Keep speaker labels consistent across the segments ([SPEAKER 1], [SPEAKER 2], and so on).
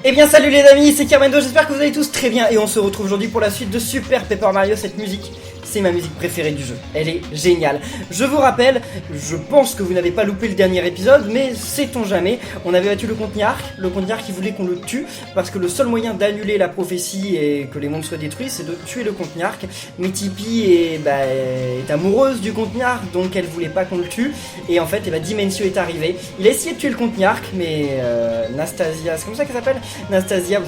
[SPEAKER 1] Eh bien salut les amis, c'est Kermendo, j'espère que vous allez tous très bien et on se retrouve aujourd'hui pour la suite de Super Paper Mario. Cette musique, c'est ma musique préférée du jeu, elle est géniale. Je vous rappelle, je pense que vous n'avez pas loupé le dernier épisode, mais sait-on jamais, on avait battu le Conte-Niark qui voulait qu'on le tue, parce que le seul moyen d'annuler la prophétie et que les mondes soient détruits, c'est de tuer le Conte-Niark. Mais Tipeee est amoureuse du Conte-Niark, donc elle voulait pas qu'on le tue, et en fait, Dimensio est arrivé. Il a essayé de tuer le Conte-Niark, mais Nastasia, c'est comme ça qu'elle s'appelle, Nastasia,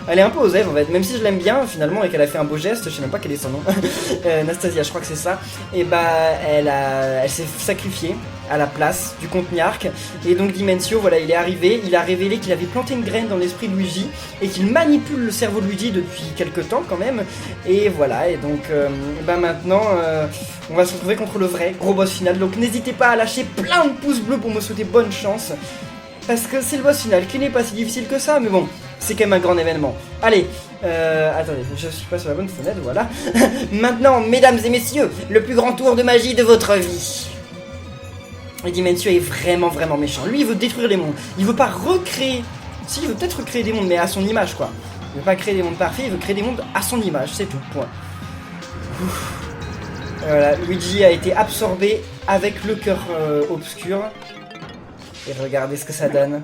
[SPEAKER 1] elle est un peu oseille en fait, même si je l'aime bien finalement et qu'elle a fait un beau geste, je sais même pas quel est son nom. Nastasia, je crois que c'est ça. Et elle s'est sacrifiée à la place du Conte-Niark. Et donc Dimensio, voilà, il est arrivé, il a révélé qu'il avait planté une graine dans l'esprit de Luigi et qu'il manipule le cerveau de Luigi depuis quelques temps quand même. Et voilà, et donc maintenant on va se retrouver contre le vrai gros boss final. Donc n'hésitez pas à lâcher plein de pouces bleus pour me souhaiter bonne chance. Parce que c'est le boss final qui n'est pas si difficile que ça, mais bon, c'est quand même un grand événement. Allez, attendez, je suis pas sur la bonne fenêtre, voilà. Maintenant, mesdames et messieurs, le plus grand tour de magie de votre vie. Et Dimensio est vraiment méchant. Lui, il veut détruire les mondes. Il veut pas recréer... Si, il veut peut-être recréer des mondes, mais à son image, quoi. Il veut pas créer des mondes parfaits, il veut créer des mondes à son image, c'est tout, point. Voilà, Luigi a été absorbé avec le cœur obscur. Et regardez ce que ça donne.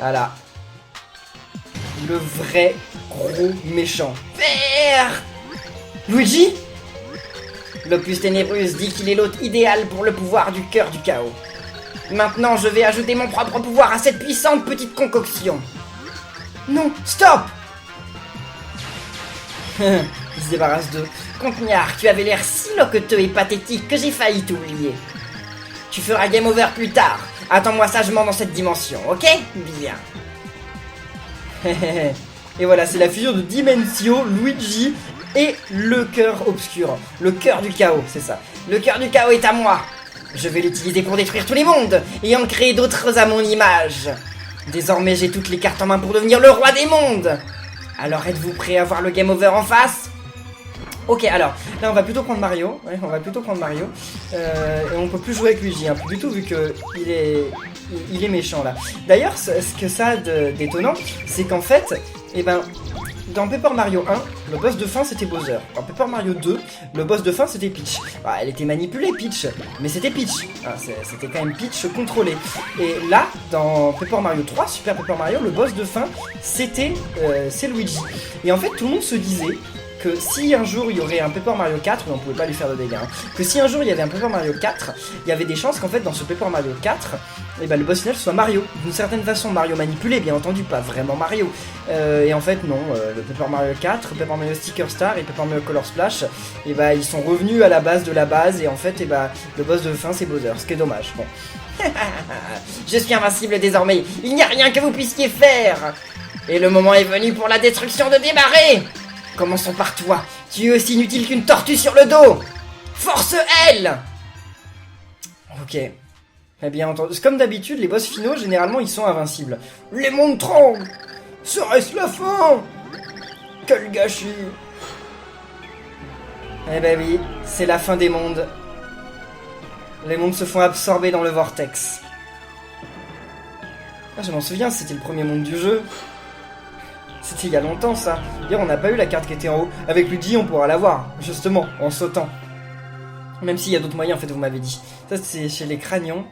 [SPEAKER 1] Voilà. Le vrai gros méchant. Vert Luigi? L'Opus Ténébrus dit qu'il est l'hôte idéal pour le pouvoir du cœur du chaos. Maintenant, je vais ajouter mon propre pouvoir à cette puissante petite concoction. Non, stop! Il se débarrasse d'eux. Conte-Niark, tu avais l'air si loqueteux et pathétique que j'ai failli t'oublier. Tu feras game over plus tard. Attends-moi sagement dans cette dimension, ok? Bien. Et voilà, c'est la fusion de Dimensio, Luigi et le cœur obscur. Le cœur du chaos, c'est ça. Le cœur du chaos est à moi. Je vais l'utiliser pour détruire tous les mondes et en créer d'autres à mon image. Désormais, j'ai toutes les cartes en main pour devenir le roi des mondes. Alors, êtes-vous prêts à voir le game over en face? Ok, alors, là on va plutôt prendre Mario, ouais, on va plutôt prendre Mario, et on peut plus jouer avec Luigi, hein, plus du tout, vu que il est méchant, là. D'ailleurs, ce que ça a d'étonnant, c'est qu'en fait, dans Paper Mario 1, le boss de fin c'était Bowser. Dans Paper Mario 2, le boss de fin c'était Peach. Ah, elle était manipulée, Peach, mais c'était Peach. Ah, c'était quand même Peach contrôlé. Et là, dans Paper Mario 3, Super Paper Mario, le boss de fin c'est Luigi. Et en fait, tout le monde se disait que si un jour il y aurait un Paper Mario 4, mais on pouvait pas lui faire de dégâts, hein, que si un jour il y avait un Paper Mario 4, il y avait des chances qu'en fait dans ce Paper Mario 4, le boss final soit Mario. D'une certaine façon, Mario manipulé, bien entendu, pas vraiment Mario. Et en fait, non, le Paper Mario 4, Paper Mario Sticker Star et Paper Mario Color Splash, ils sont revenus à la base de la base, et en fait, le boss de fin c'est Bowser, ce qui est dommage. Bon. Je suis invincible désormais, il n'y a rien que vous puissiez faire. Et le moment est venu pour la destruction de démarrer. Commençons par toi, tu es aussi inutile qu'une tortue sur le dos. Force L. Ok. Eh bien entendu, comme d'habitude, les boss finaux, généralement, ils sont invincibles. Les mondes tremblent. Serait-ce la fin? Quel gâchis. Eh ben oui, c'est la fin des mondes. Les mondes se font absorber dans le vortex. Ah, je m'en souviens, c'était le premier monde du jeu. C'était il y a longtemps, ça. D'ailleurs, on n'a pas eu la carte qui était en haut. Avec Luigi, on pourra l'avoir, justement, en sautant. Même s'il y a d'autres moyens, en fait, vous m'avez dit. Ça, c'est chez les cranions.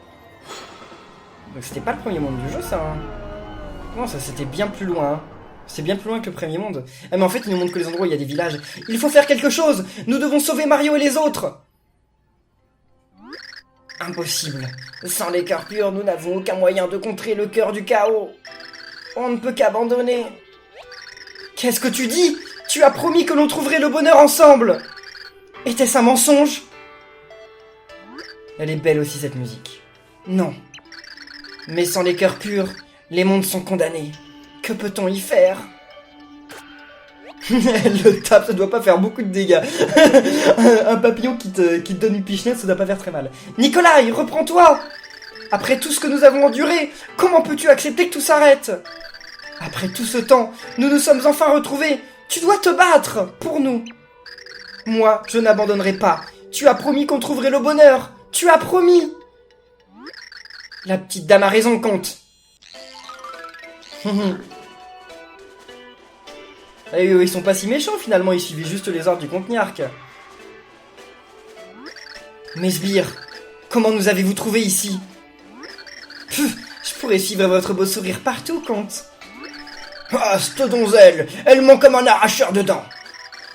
[SPEAKER 1] Donc, c'était pas le premier monde du jeu, ça. Hein. Non, ça, c'était bien plus loin. Hein. C'est bien plus loin que le premier monde. Ah, mais en fait, il nous montre que les endroits où il y a des villages. Il faut faire quelque chose. Nous devons sauver Mario et les autres. Impossible. Sans les cœurs purs, nous n'avons aucun moyen de contrer le cœur du chaos. On ne peut qu'abandonner. Qu'est-ce que tu dis? Tu as promis que l'on trouverait le bonheur ensemble. Était-ce un mensonge? Elle est belle aussi, cette musique. Non. Mais sans les cœurs purs, les mondes sont condamnés. Que peut-on y faire? Le tape, ça doit pas faire beaucoup de dégâts. Un papillon qui te donne une pichenette, ça doit pas faire très mal. Nikolai, reprends-toi! Après tout ce que nous avons enduré, comment peux-tu accepter que tout s'arrête? Après tout ce temps, nous nous sommes enfin retrouvés. Tu dois te battre pour nous. Moi, je n'abandonnerai pas. Tu as promis qu'on trouverait le bonheur. Tu as promis. La petite dame a raison, comte. Et ils sont pas si méchants finalement, ils suivaient juste les ordres du Compte-Nyark. Mais sbires, comment nous avez-vous trouvé ici? Je pourrais suivre votre beau sourire partout, Comte. Ah, cette donzelle, elle ment comme un arracheur de dents.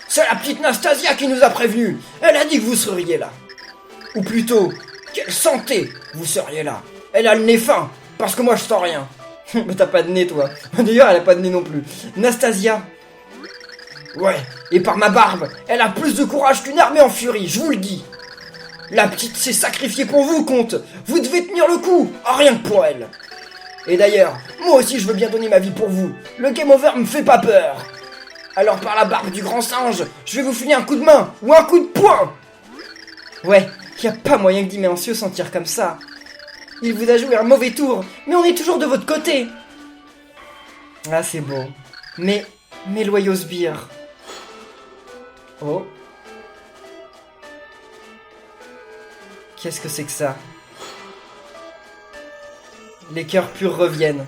[SPEAKER 1] C'est la petite Nastasia qui nous a prévenus. Elle a dit que vous seriez là. Ou plutôt, qu'elle sentait vous seriez là. Elle a le nez fin, parce que moi je sens rien. Mais t'as pas de nez, toi. D'ailleurs, elle a pas de nez non plus. Nastasia. Ouais, et par ma barbe, elle a plus de courage qu'une armée en furie, je vous le dis. La petite s'est sacrifiée pour vous, Comte. Vous devez tenir le coup, rien que pour elle. Et d'ailleurs, moi aussi je veux bien donner ma vie pour vous. Le game over me fait pas peur. Alors par la barbe du grand singe, je vais vous filer un coup de main ou un coup de poing. Ouais, y a pas moyen que Dimencio s'en tire comme ça. Il vous a joué un mauvais tour, mais on est toujours de votre côté. Ah, c'est beau. Mais, mes loyaux sbires. Oh. Qu'est-ce que c'est que ça? Les cœurs purs reviennent.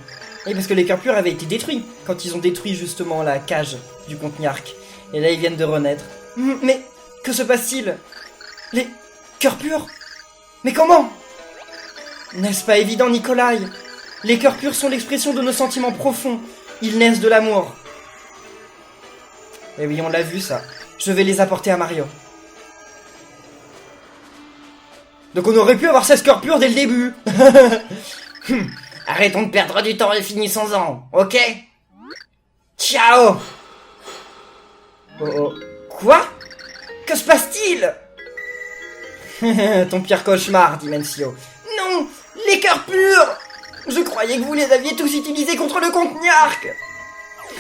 [SPEAKER 1] Et parce que les cœurs purs avaient été détruits quand ils ont détruit justement la cage du Compte-Nyark. Et là, ils viennent de renaître. Mais que se passe-t-il? Les cœurs purs? Mais comment? N'est-ce pas évident, Nikolai? Les cœurs purs sont l'expression de nos sentiments profonds. Ils naissent de l'amour. Et oui, on l'a vu ça. Je vais les apporter à Mario. Donc on aurait pu avoir 16 cœurs purs dès le début. Arrêtons de perdre du temps et finissons-en, ok? Ciao. Oh oh. Quoi? Que se passe-t-il? Ton pire cauchemar, Dimencio. Non, les cœurs purs. Je croyais que vous les aviez tous utilisés contre le Compte-Nyark.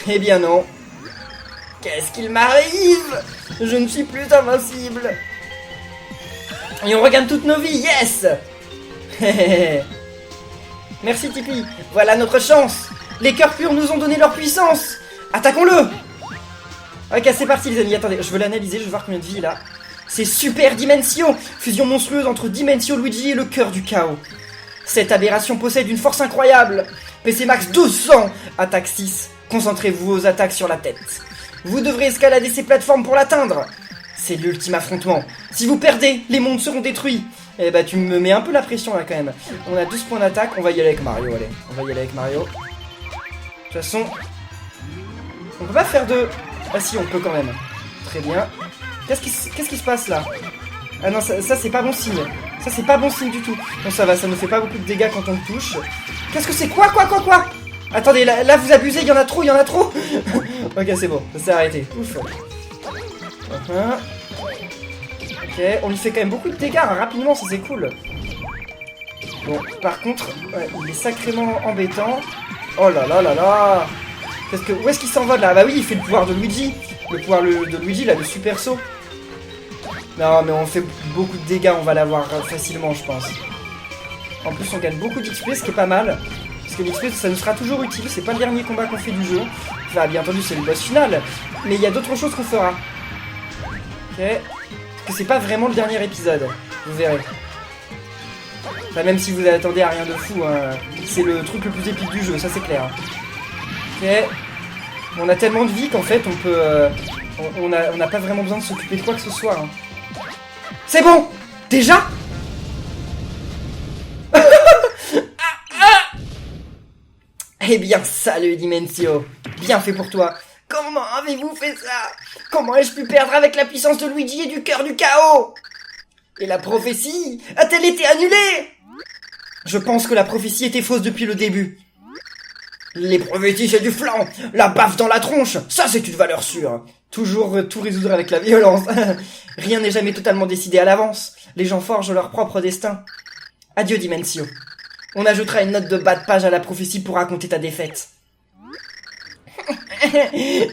[SPEAKER 1] Eh bien non. Qu'est-ce qu'il m'arrive? Je ne suis plus invincible. Et on regagne toutes nos vies, yes. Merci Tipeee, voilà notre chance. Les cœurs purs nous ont donné leur puissance. Attaquons-le. Ok, c'est parti les amis, attendez, je veux l'analyser, je veux voir combien de vie il a. C'est Super Dimension, fusion monstrueuse entre Dimencio Luigi et le cœur du chaos. Cette aberration possède une force incroyable. PC max 1200, attaque 6. Concentrez-vous vos attaques sur la tête. Vous devrez escalader ces plateformes pour l'atteindre. C'est l'ultime affrontement. Si vous perdez, les mondes seront détruits. Eh bah tu me mets un peu la pression là quand même. On a 12 points d'attaque, on va y aller avec Mario, allez. On va y aller avec Mario. De toute façon, on peut pas faire de... Ah si, on peut quand même. Très bien. Qu'est-ce qui se passe là? Ah non, ça c'est pas bon signe. Ça c'est pas bon signe du tout. Bon ça va, ça ne fait pas beaucoup de dégâts quand on le touche. Qu'est-ce que c'est? Quoi? Attendez, là vous abusez, il y en a trop. Ok, c'est bon, ça s'est arrêté. Ouf. Ok, on lui fait quand même beaucoup de dégâts hein, rapidement, ça c'est cool. Bon, par contre, ouais, il est sacrément embêtant. Oh là là là là. Où est-ce qu'il s'envole là? Bah oui, il fait le pouvoir de Luigi. Le pouvoir de Luigi, là, le super saut. Non, mais on fait beaucoup de dégâts, on va l'avoir facilement, je pense. En plus, on gagne beaucoup d'XP, ce qui est pas mal. Parce que l'XP, ça nous sera toujours utile. C'est pas le dernier combat qu'on fait du jeu. Enfin, bien entendu, c'est le boss final. Mais il y a d'autres choses qu'on fera. Ok. Parce que c'est pas vraiment le dernier épisode. Vous verrez. Enfin, même si vous attendez à rien de fou, hein, c'est le truc le plus épique du jeu, ça c'est clair. Ok. On a tellement de vie qu'en fait, on peut... on n'a pas vraiment besoin de s'occuper de quoi que ce soit. Hein. C'est bon! Déjà? Eh bien, salut Dimencio. Bien fait pour toi. Comment avez-vous fait ça? Comment ai-je pu perdre avec la puissance de Luigi et du cœur du chaos? Et la prophétie a-t-elle été annulée? Je pense que la prophétie était fausse depuis le début. Les prophéties c'est du flanc, la baffe dans la tronche, ça c'est une valeur sûre. Toujours tout résoudre avec la violence. Rien n'est jamais totalement décidé à l'avance. Les gens forgent leur propre destin. Adieu Dimencio. On ajoutera une note de bas de page à la prophétie pour raconter ta défaite.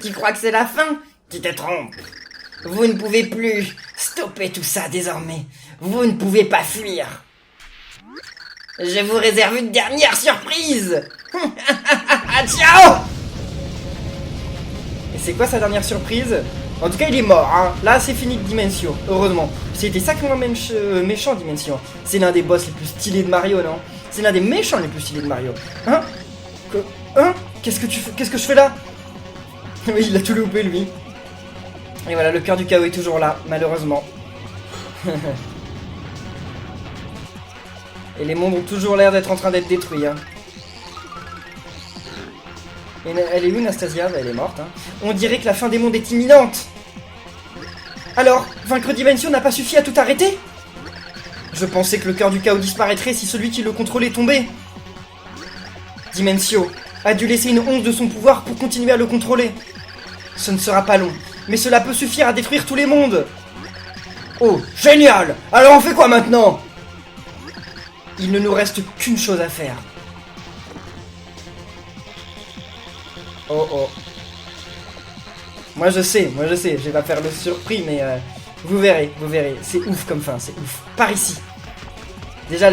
[SPEAKER 1] Tu crois que c'est la fin? Tu te trompes. Vous ne pouvez plus stopper tout ça désormais. Vous ne pouvez pas fuir. Je vous réserve une dernière surprise. Ciao. Et c'est quoi sa dernière surprise? En tout cas, il est mort, hein. Là, c'est fini de Dimencio, heureusement. C'était sacrément méchant, Dimencio. C'est l'un des boss les plus stylés de Mario, non? C'est l'un des méchants les plus stylés de Mario. Hein? Hein? Qu'est-ce que tu fais? Qu'est-ce que je fais là? Oui, il a tout loupé, lui. Et voilà, le cœur du chaos est toujours là, malheureusement. Et les mondes ont toujours l'air d'être en train d'être détruits. Hein. Et elle est où, Nastasia? Elle est morte. Hein. On dirait que la fin des mondes est imminente. Alors, vaincre Dimension n'a pas suffi à tout arrêter? Je pensais que le cœur du chaos disparaîtrait si celui qui le contrôlait tombait. Dimensio a dû laisser une once de son pouvoir pour continuer à le contrôler. Ce ne sera pas long, mais cela peut suffire à détruire tous les mondes. Oh, génial! Alors on fait quoi maintenant? Il ne nous reste qu'une chose à faire. Oh oh. Moi je sais, je vais pas faire le surpris, mais vous verrez. C'est ouf comme fin, c'est ouf. Par ici. Déjà,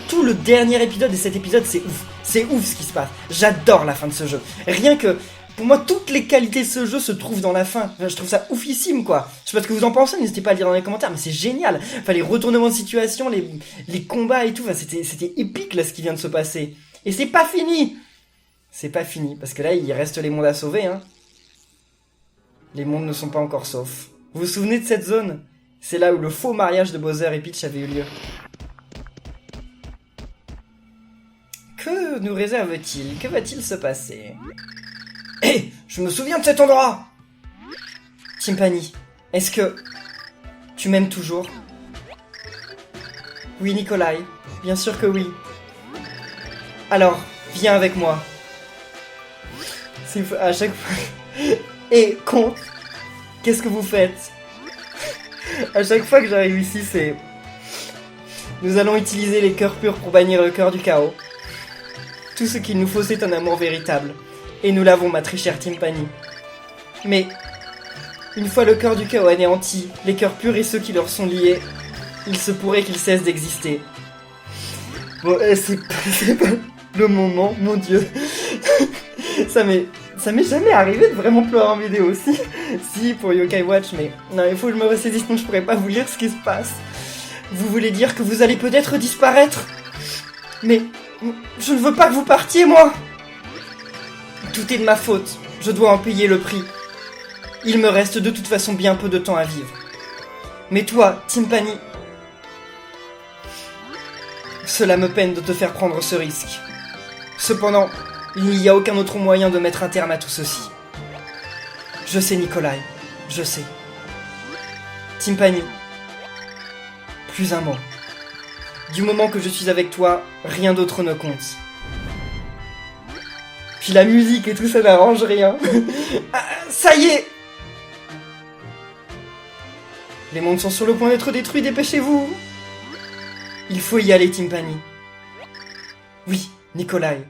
[SPEAKER 1] tout le dernier épisode et cet épisode, c'est ouf. C'est ouf ce qui se passe. J'adore la fin de ce jeu. Rien que, pour moi, toutes les qualités de ce jeu se trouvent dans la fin. Je trouve ça oufissime, quoi. Je sais pas ce que vous en pensez, n'hésitez pas à le dire dans les commentaires, mais c'est génial. Enfin, les retournements de situation, les combats et tout, enfin, c'était épique, là, ce qui vient de se passer. Et c'est pas fini. C'est pas fini, parce que là, il reste les mondes à sauver, hein. Les mondes ne sont pas encore saufs. Vous vous souvenez de cette zone? C'est là où le faux mariage de Bowser et Peach avait eu lieu. Que nous réserve-t-il? Que va-t-il se passer? Hé, je me souviens de cet endroit! Timpani, est-ce que tu m'aimes toujours? Oui, Nikolai, bien sûr que oui. Alors, viens avec moi. C'est à chaque fois... Et compte, qu'est-ce que vous faites? À chaque fois que j'arrive ici, c'est... Nous allons utiliser les cœurs purs pour bannir le cœur du chaos. Tout ce qu'il nous faut, c'est un amour véritable. Et nous l'avons, ma très chère Timpani. Mais, une fois le cœur du chaos anéanti, les cœurs purs et ceux qui leur sont liés, il se pourrait qu'ils cessent d'exister. Bon, c'est pas le moment, mon Dieu. Ça m'est jamais arrivé de vraiment pleurer en vidéo, si, pour Yokai Watch, mais non, il faut que je me ressaisisse, sinon je pourrais pas vous lire ce qui se passe. Vous voulez dire que vous allez peut-être disparaître? Mais, je ne veux pas que vous partiez, moi! Tout est de ma faute, je dois en payer le prix. Il me reste de toute façon bien peu de temps à vivre. Mais toi, Timpani, cela me peine de te faire prendre ce risque. Cependant, il n'y a aucun autre moyen de mettre un terme à tout ceci. Je sais, Nikolai, je sais. Timpani, plus un mot. Du moment que je suis avec toi, rien d'autre ne compte. Puis la musique et tout, ça n'arrange rien. Ah, ça y est! Les mondes sont sur le point d'être détruits, dépêchez-vous! Il faut y aller, Timpani. Oui, Nikolai.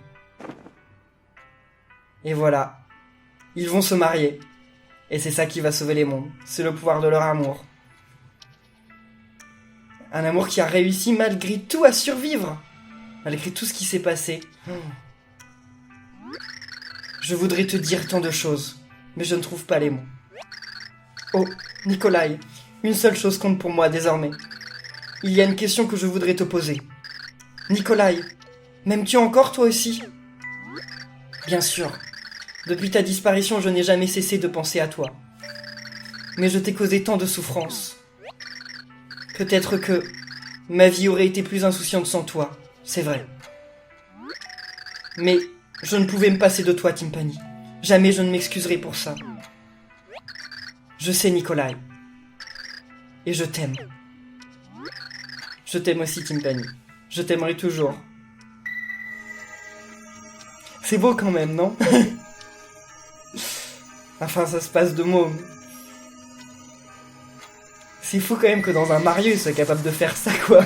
[SPEAKER 1] Et voilà. Ils vont se marier. Et c'est ça qui va sauver les mondes. C'est le pouvoir de leur amour. Un amour qui a réussi malgré tout à survivre. Malgré tout ce qui s'est passé. Je voudrais te dire tant de choses, mais je ne trouve pas les mots. Oh, Nikolai, une seule chose compte pour moi désormais. Il y a une question que je voudrais te poser. Nikolai, m'aimes-tu encore toi aussi? Bien sûr. Depuis ta disparition, je n'ai jamais cessé de penser à toi. Mais je t'ai causé tant de souffrances. Peut-être que ma vie aurait été plus insouciante sans toi, c'est vrai. Mais je ne pouvais me passer de toi, Timpani. Jamais je ne m'excuserai pour ça. Je sais, Nikolai. Et je t'aime. Je t'aime aussi, Timpani. Je t'aimerai toujours. C'est beau quand même, non? Enfin, ça se passe de mots. C'est fou quand même que dans un Mario, il soit capable de faire ça, quoi.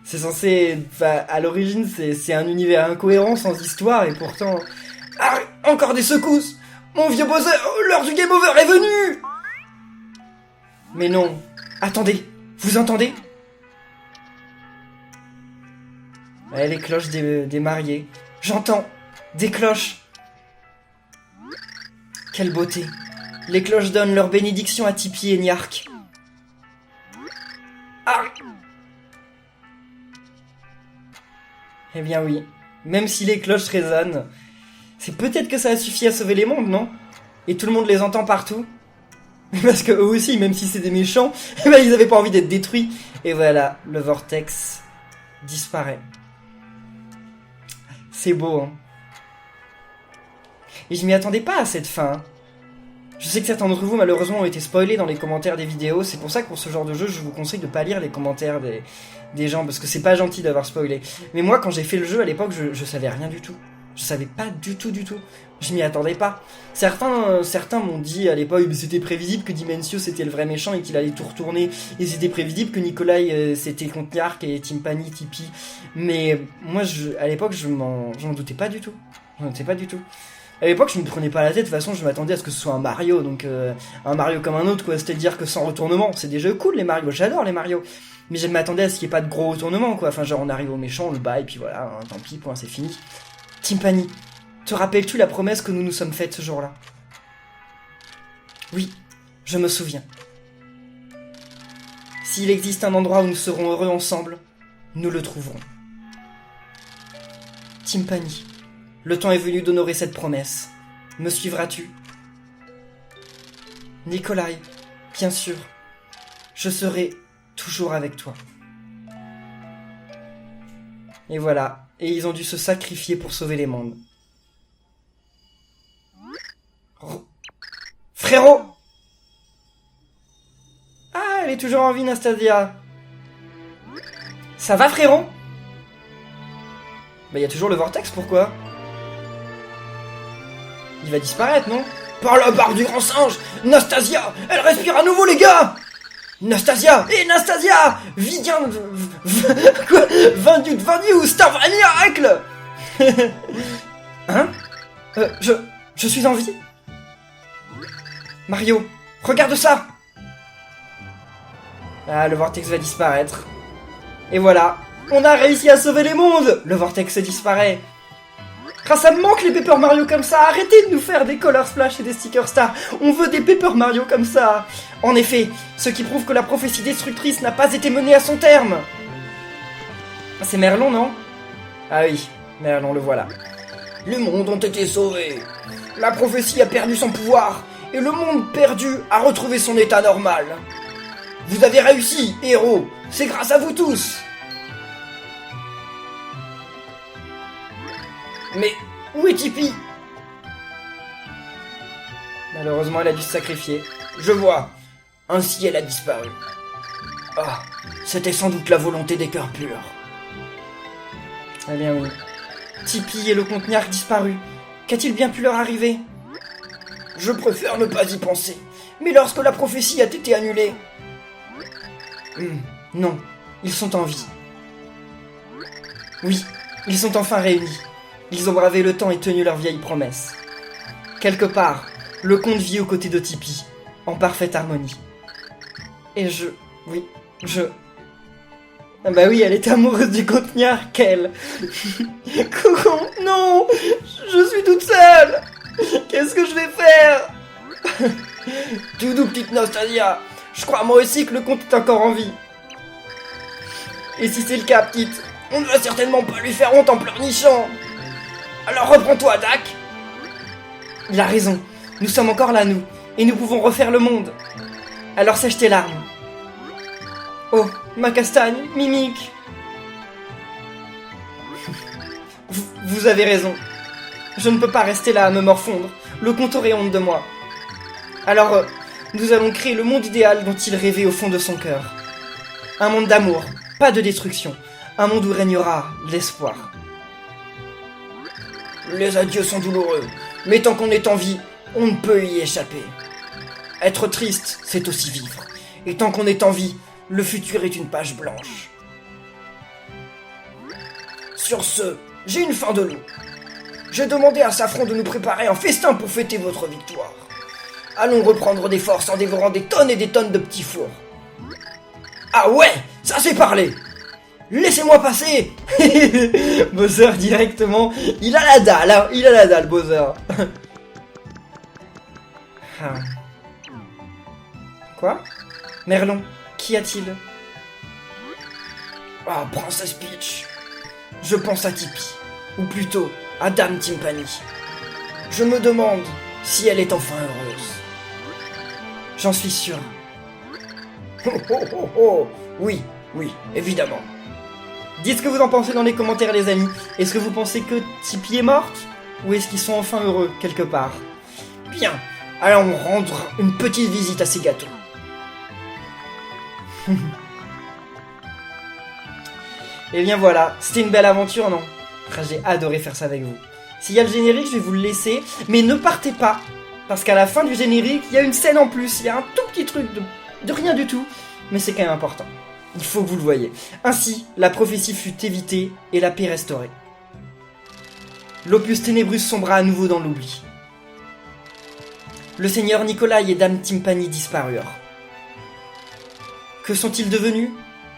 [SPEAKER 1] C'est censé... Enfin, à l'origine, c'est un univers incohérent, sans histoire, et pourtant... Ah, encore des secousses! Mon vieux Bowser, l'heure du game over est venue! Mais non. Attendez, vous entendez? Ouais, les cloches des mariés. J'entends des cloches. Quelle beauté. Les cloches donnent leur bénédiction à Tipi et Niark. Ah! Eh bien oui, même si les cloches résonnent. C'est peut-être que ça a suffi à sauver les mondes, non? Et tout le monde les entend partout. Parce que eux aussi, même si c'est des méchants, bah, ils avaient pas envie d'être détruits. Et voilà, le vortex disparaît. C'est beau, hein. Et je m'y attendais pas à cette fin. Je sais que certains d'entre vous, malheureusement, ont été spoilés dans les commentaires des vidéos. C'est pour ça que pour ce genre de jeu, je vous conseille de pas lire les commentaires des gens, parce que c'est pas gentil d'avoir spoilé. Mais moi, quand j'ai fait le jeu à l'époque, je savais rien du tout. Je savais pas du tout. Je m'y attendais pas. Certains m'ont dit à l'époque, c'était prévisible que Dimensio c'était le vrai méchant et qu'il allait tout retourner. Et c'était prévisible que Nikolai c'était Conteniark et Timpani, Tipeee. Mais moi, à l'époque, j'en doutais pas du tout. J'en doutais pas du tout. À l'époque, je me prenais pas la tête, de toute façon, je m'attendais à ce que ce soit un Mario, donc un Mario comme un autre, quoi. C'est-à-dire que sans retournement, c'est des jeux cool, les Mario, j'adore les Mario. Mais je m'attendais à ce qu'il n'y ait pas de gros retournement, quoi. Enfin, genre, on arrive au méchant, on le bat, et puis voilà, hein, tant pis, point, c'est fini. Timpani, te rappelles-tu la promesse que nous nous sommes faite ce jour-là? Oui, je me souviens. S'il existe un endroit où nous serons heureux ensemble, nous le trouverons. Timpani, le temps est venu d'honorer cette promesse. Me suivras-tu? Nikolai, bien sûr, je serai toujours avec toi. Et voilà, et ils ont dû se sacrifier pour sauver les mondes. Frérot! Ah, elle est toujours en vie, Nastasia. Ça va, frérot? Bah, y a toujours le vortex, pourquoi? Il va disparaître, non? Par la barre du grand singe! Nastasia! Elle respire à nouveau, les gars! Nastasia! Hé, Nastasia! Viens... Quoi? 20 ou Star Miracle! Hein? Je suis en vie? Mario, regarde ça! Ah, le vortex va disparaître. Et voilà, on a réussi à sauver les mondes! Le vortex disparaît. Ah, ça me manque les Paper Mario comme ça. Arrêtez de nous faire des Color Splash et des Sticker Star. On veut des Paper Mario comme ça. En effet, ce qui prouve que la prophétie destructrice n'a pas été menée à son terme. Ah, c'est Merlon, non? Ah oui, Merlon, le voilà. Les mondes ont été sauvés. La prophétie a perdu son pouvoir. Et le monde perdu a retrouvé son état normal. Vous avez réussi, héros. C'est grâce à vous tous. Mais où est Tipeee? Malheureusement, elle a dû se sacrifier. Je vois. Ainsi, elle a disparu. Ah, c'était sans doute la volonté des cœurs purs. Eh bien oui. Tipeee et le Conteniark disparus. Qu'a-t-il bien pu leur arriver? Je préfère ne pas y penser. Mais lorsque la prophétie a été annulée... non, ils sont en vie. Oui, ils sont enfin réunis. Ils ont bravé le temps et tenu leur vieille promesse. Quelque part, le conte vit aux côtés de Tipeee, en parfaite harmonie. Et Ah bah oui, elle est amoureuse du Conteniark, elle. Coucou, non, je suis toute seule. Qu'est-ce que je vais faire? Tout doux, petite Nastasia. Je crois moi aussi que le conte est encore en vie. Et si c'est le cas, petite, on ne va certainement pas lui faire honte en pleurnichant. Alors reprends-toi, Dak. Il a raison. Nous sommes encore là, nous. Et nous pouvons refaire le monde. Alors sèche tes larmes. Oh, ma castagne, Mimique. Vous avez raison. Je ne peux pas rester là à me morfondre. Le conte aurait honte de moi. Alors, nous allons créer le monde idéal dont il rêvait au fond de son cœur. Un monde d'amour, pas de destruction. Un monde où régnera l'espoir. Les adieux sont douloureux, mais tant qu'on est en vie, on ne peut y échapper. Être triste, c'est aussi vivre. Et tant qu'on est en vie, le futur est une page blanche. Sur ce, j'ai une faim de loup. J'ai demandé à Saffron de nous préparer un festin pour fêter votre victoire. Allons reprendre des forces en dévorant des tonnes et des tonnes de petits fours. Ah ouais, ça c'est parlé. Laissez-moi passer. Bowser directement, il a la dalle, hein. Il a la dalle, Bowser. Quoi? Merlon, qu'y a-t-il? Ah, Princesse Peach. Je pense à Tipeee. ou plutôt à Dame Timpani. Je me demande si elle est enfin heureuse. J'en suis sûr. Oh oh oh oh. Oui, évidemment. Dites ce que vous en pensez dans les commentaires les amis. Est-ce que vous pensez que Tipeee est morte? Ou est-ce qu'ils sont enfin heureux quelque part? Bien, allons rendre une petite visite à ces gâteaux. Et bien voilà, c'était une belle aventure, non? J'ai adoré faire ça avec vous. S'il y a le générique, je vais vous le laisser, mais ne partez pas, parce qu'à la fin du générique, il y a une scène en plus, il y a un tout petit truc de rien du tout, mais c'est quand même important. Il faut que vous le voyez. Ainsi, la prophétie fut évitée et la paix restaurée. L'Opus Ténébrus sombra à nouveau dans l'oubli. Le seigneur Nikolai et Dame Timpani disparurent. Que sont-ils devenus?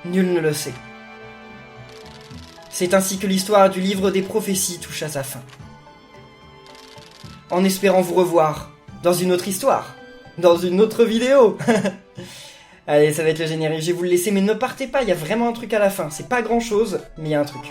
[SPEAKER 1] Nul ne le sait. C'est ainsi que l'histoire du livre des prophéties touche à sa fin. En espérant vous revoir dans une autre histoire, dans une autre vidéo. Allez, ça va être le générique, je vais vous le laisser, mais ne partez pas, il y a vraiment un truc à la fin. C'est pas grand chose, mais il y a un truc.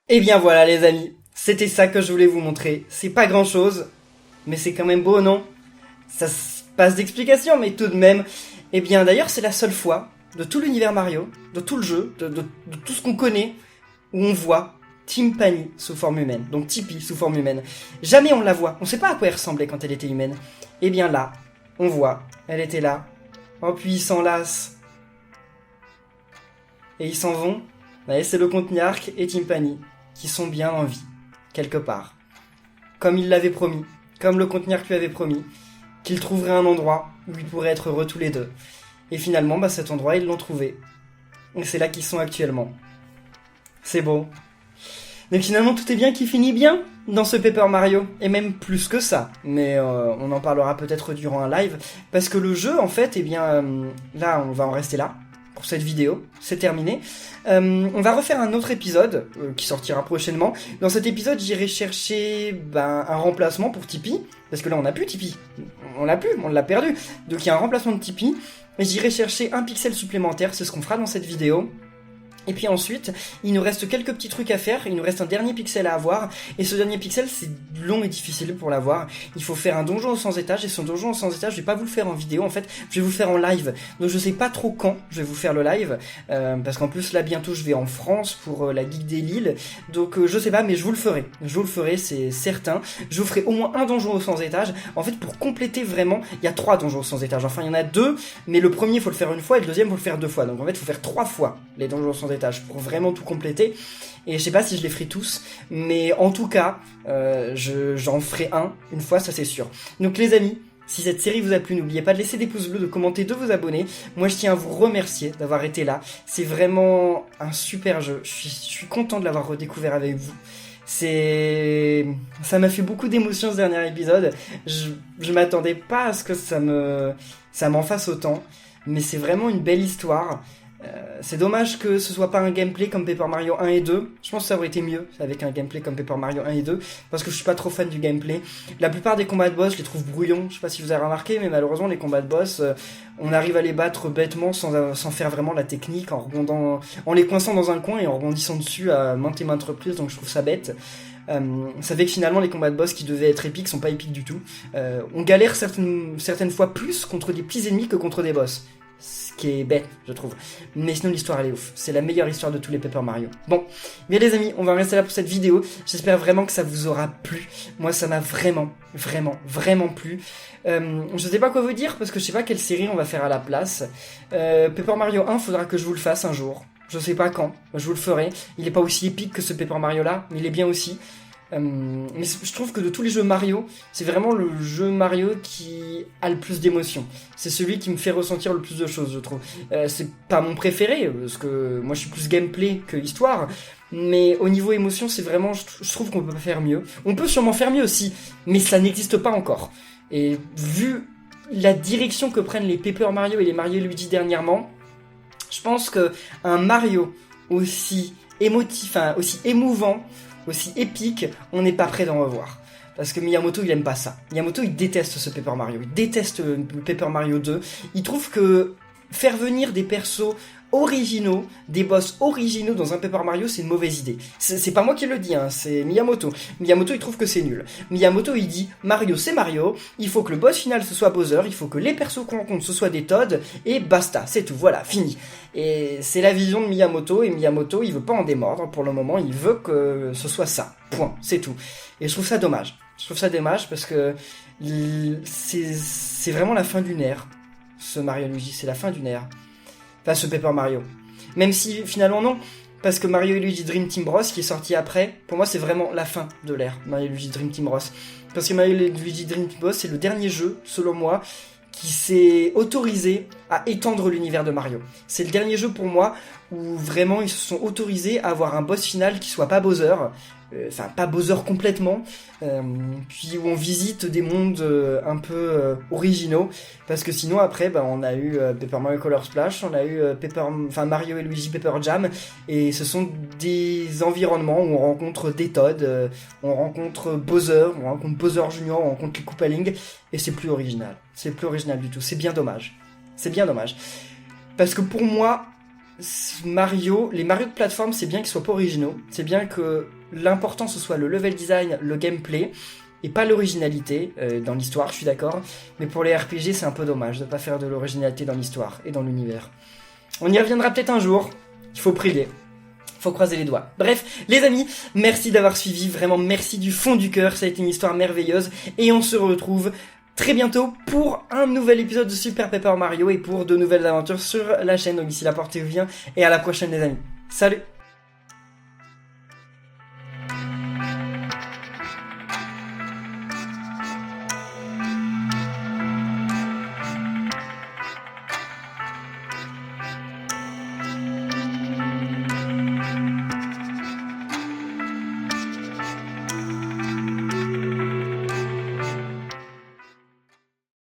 [SPEAKER 1] Et bien voilà les amis, c'était ça que je voulais vous montrer. C'est pas grand chose, mais c'est quand même beau, non? Ça se passe d'explication, mais tout de même. Et bien d'ailleurs c'est la seule fois de tout l'univers Mario, de tout le jeu, de tout ce qu'on connaît, où on voit Timpani sous forme humaine, donc Tipeee sous forme humaine. Jamais on la voit, on sait pas à quoi elle ressemblait quand elle était humaine. Et bien là, on voit, elle était là, Oh, puis ils s'enlacent. Et ils s'en vont. Ouais, c'est le comte Niark et Timpani qui sont bien en vie, quelque part. Comme il l'avait promis, comme le comte Niark lui avait promis, qu'ils trouveraient un endroit où ils pourraient être heureux tous les deux. Et finalement, cet endroit, ils l'ont trouvé. Et c'est là qu'ils sont actuellement. C'est beau. Donc finalement, tout est bien qui finit bien dans ce Paper Mario. Et même plus que ça. Mais on en parlera peut-être durant un live. Parce que le jeu, en fait, là, on va en rester là. Pour cette vidéo, c'est terminé. On va refaire un autre épisode qui sortira prochainement. Dans cet épisode, j'irai chercher un remplacement pour Tipeee. Parce que là, on n'a plus Tipeee. On l'a perdu. Donc il y a un remplacement de Tipeee. Et j'irai chercher un pixel supplémentaire, c'est ce qu'on fera dans cette vidéo. Et puis ensuite, il nous reste quelques petits trucs à faire, il nous reste un dernier pixel à avoir, et ce dernier pixel, c'est long et difficile pour l'avoir. Il faut faire un donjon aux 100 étages, et ce donjon aux 100 étages, je vais pas vous le faire en vidéo, en fait, je vais vous le faire en live. Donc je sais pas trop quand je vais vous faire le live, parce qu'en plus là, bientôt, je vais en France pour la Geek des Lilles, donc je sais pas, mais je vous le ferai, c'est certain. Je vous ferai au moins un donjon aux 100 étages. En fait, pour compléter vraiment, il y a 3 donjons aux 100 étages, enfin il y en a 2, mais le premier, faut le faire une fois, et le deuxième, faut le faire 2 fois. Donc en fait, il faut faire 3 fois les donjons aux 100 étages pour vraiment tout compléter. Et je sais pas si je les ferai tous, mais en tout cas, j'en ferai une fois, ça c'est sûr. Donc les amis, si cette série vous a plu, n'oubliez pas de laisser des pouces bleus, de commenter, de vous abonner. Moi je tiens à vous remercier d'avoir été là. C'est vraiment un super jeu. Je suis content de l'avoir redécouvert avec vous. Ça m'a fait beaucoup d'émotions ce dernier épisode. Je m'attendais pas à ce que ça m'en fasse autant, mais c'est vraiment une belle histoire. C'est dommage que ce soit pas un gameplay comme Paper Mario 1 et 2. Je pense que ça aurait été mieux avec un gameplay comme Paper Mario 1 et 2, parce que je suis pas trop fan du gameplay. La plupart des combats de boss, je les trouve brouillons. Je sais pas si vous avez remarqué, mais malheureusement les combats de boss, on arrive à les battre bêtement sans faire vraiment la technique, en les coinçant dans un coin et en rebondissant dessus à maintes et maintes reprises, donc je trouve ça bête. Ça fait que finalement les combats de boss qui devaient être épiques sont pas épiques du tout. On galère certaines fois plus contre des petits ennemis que contre des boss. Ce qui est bête, je trouve. Mais sinon, l'histoire, elle est ouf. C'est la meilleure histoire de tous les Paper Mario. Bon, bien les amis, on va rester là pour cette vidéo. J'espère vraiment que ça vous aura plu. Moi, ça m'a vraiment plu. Je sais pas quoi vous dire, parce que je sais pas quelle série on va faire à la place. Paper Mario 1, faudra que je vous le fasse un jour. Je sais pas quand, je vous le ferai. Il est pas aussi épique que ce Paper Mario là, mais il est bien aussi. Mais je trouve que de tous les jeux Mario, c'est vraiment le jeu Mario qui a le plus d'émotions. C'est celui qui me fait ressentir le plus de choses, je trouve. C'est pas mon préféré, parce que moi je suis plus gameplay que histoire. Mais au niveau émotion, c'est vraiment, je trouve qu'on peut pas faire mieux. On peut sûrement faire mieux aussi, mais ça n'existe pas encore. Et vu la direction que prennent les Paper Mario et les Mario et Luigi dernièrement, je pense que un Mario aussi émotif, aussi émouvant, aussi épique, on n'est pas prêt d'en revoir. Parce que Miyamoto, il aime pas ça. Miyamoto, il déteste ce Paper Mario. Il déteste le Paper Mario 2. Il trouve que faire venir des persos originaux, des boss originaux dans un Paper Mario, c'est une mauvaise idée. C'est pas moi qui le dis, hein, c'est Miyamoto. Miyamoto, il trouve que c'est nul. Miyamoto, il dit, Mario, c'est Mario, il faut que le boss final, ce soit Bowser, il faut que les persos qu'on rencontre, ce soit des Toad, et basta, c'est tout, voilà, fini. Et c'est la vision de Miyamoto, et Miyamoto, il veut pas en démordre pour le moment, il veut que ce soit ça, point, c'est tout. Et je trouve ça dommage. Je trouve ça dommage parce que c'est vraiment la fin d'une ère, ce Mario Luigi, c'est la fin d'une ère. Enfin, ce Paper Mario. Même si, finalement, non. Parce que Mario et Luigi Dream Team Bros, qui est sorti après, pour moi, c'est vraiment la fin de l'ère. Mario et Luigi Dream Team Bros. Parce que Mario et Luigi Dream Team Bros, c'est le dernier jeu, selon moi, qui s'est autorisé à étendre l'univers de Mario. C'est le dernier jeu, pour moi, où vraiment, ils se sont autorisés à avoir un boss final qui soit pas Bowser. Enfin, pas Bowser complètement, puis où on visite des mondes un peu originaux, parce que sinon après on a eu Paper Mario Color Splash, on a eu Mario et Luigi Paper Jam, et ce sont des environnements où on rencontre des Toad, on rencontre Bowser, on rencontre Bowser Junior, on rencontre les Koopaling, et c'est plus original du tout, c'est bien dommage, parce que pour moi, les Mario de plateforme, c'est bien qu'ils soient pas originaux, c'est bien que l'important ce soit le level design, le gameplay, et pas l'originalité dans l'histoire, je suis d'accord, mais pour les RPG c'est un peu dommage de pas faire de l'originalité dans l'histoire et dans l'univers. On y reviendra peut-être un jour, il faut prier, faut croiser les doigts. Bref, les amis, merci d'avoir suivi, vraiment merci du fond du cœur, ça a été une histoire merveilleuse, et on se retrouve très bientôt pour un nouvel épisode de Super Paper Mario et pour de nouvelles aventures sur la chaîne. Donc d'ici là, portez-vous bien et à la prochaine les amis. Salut!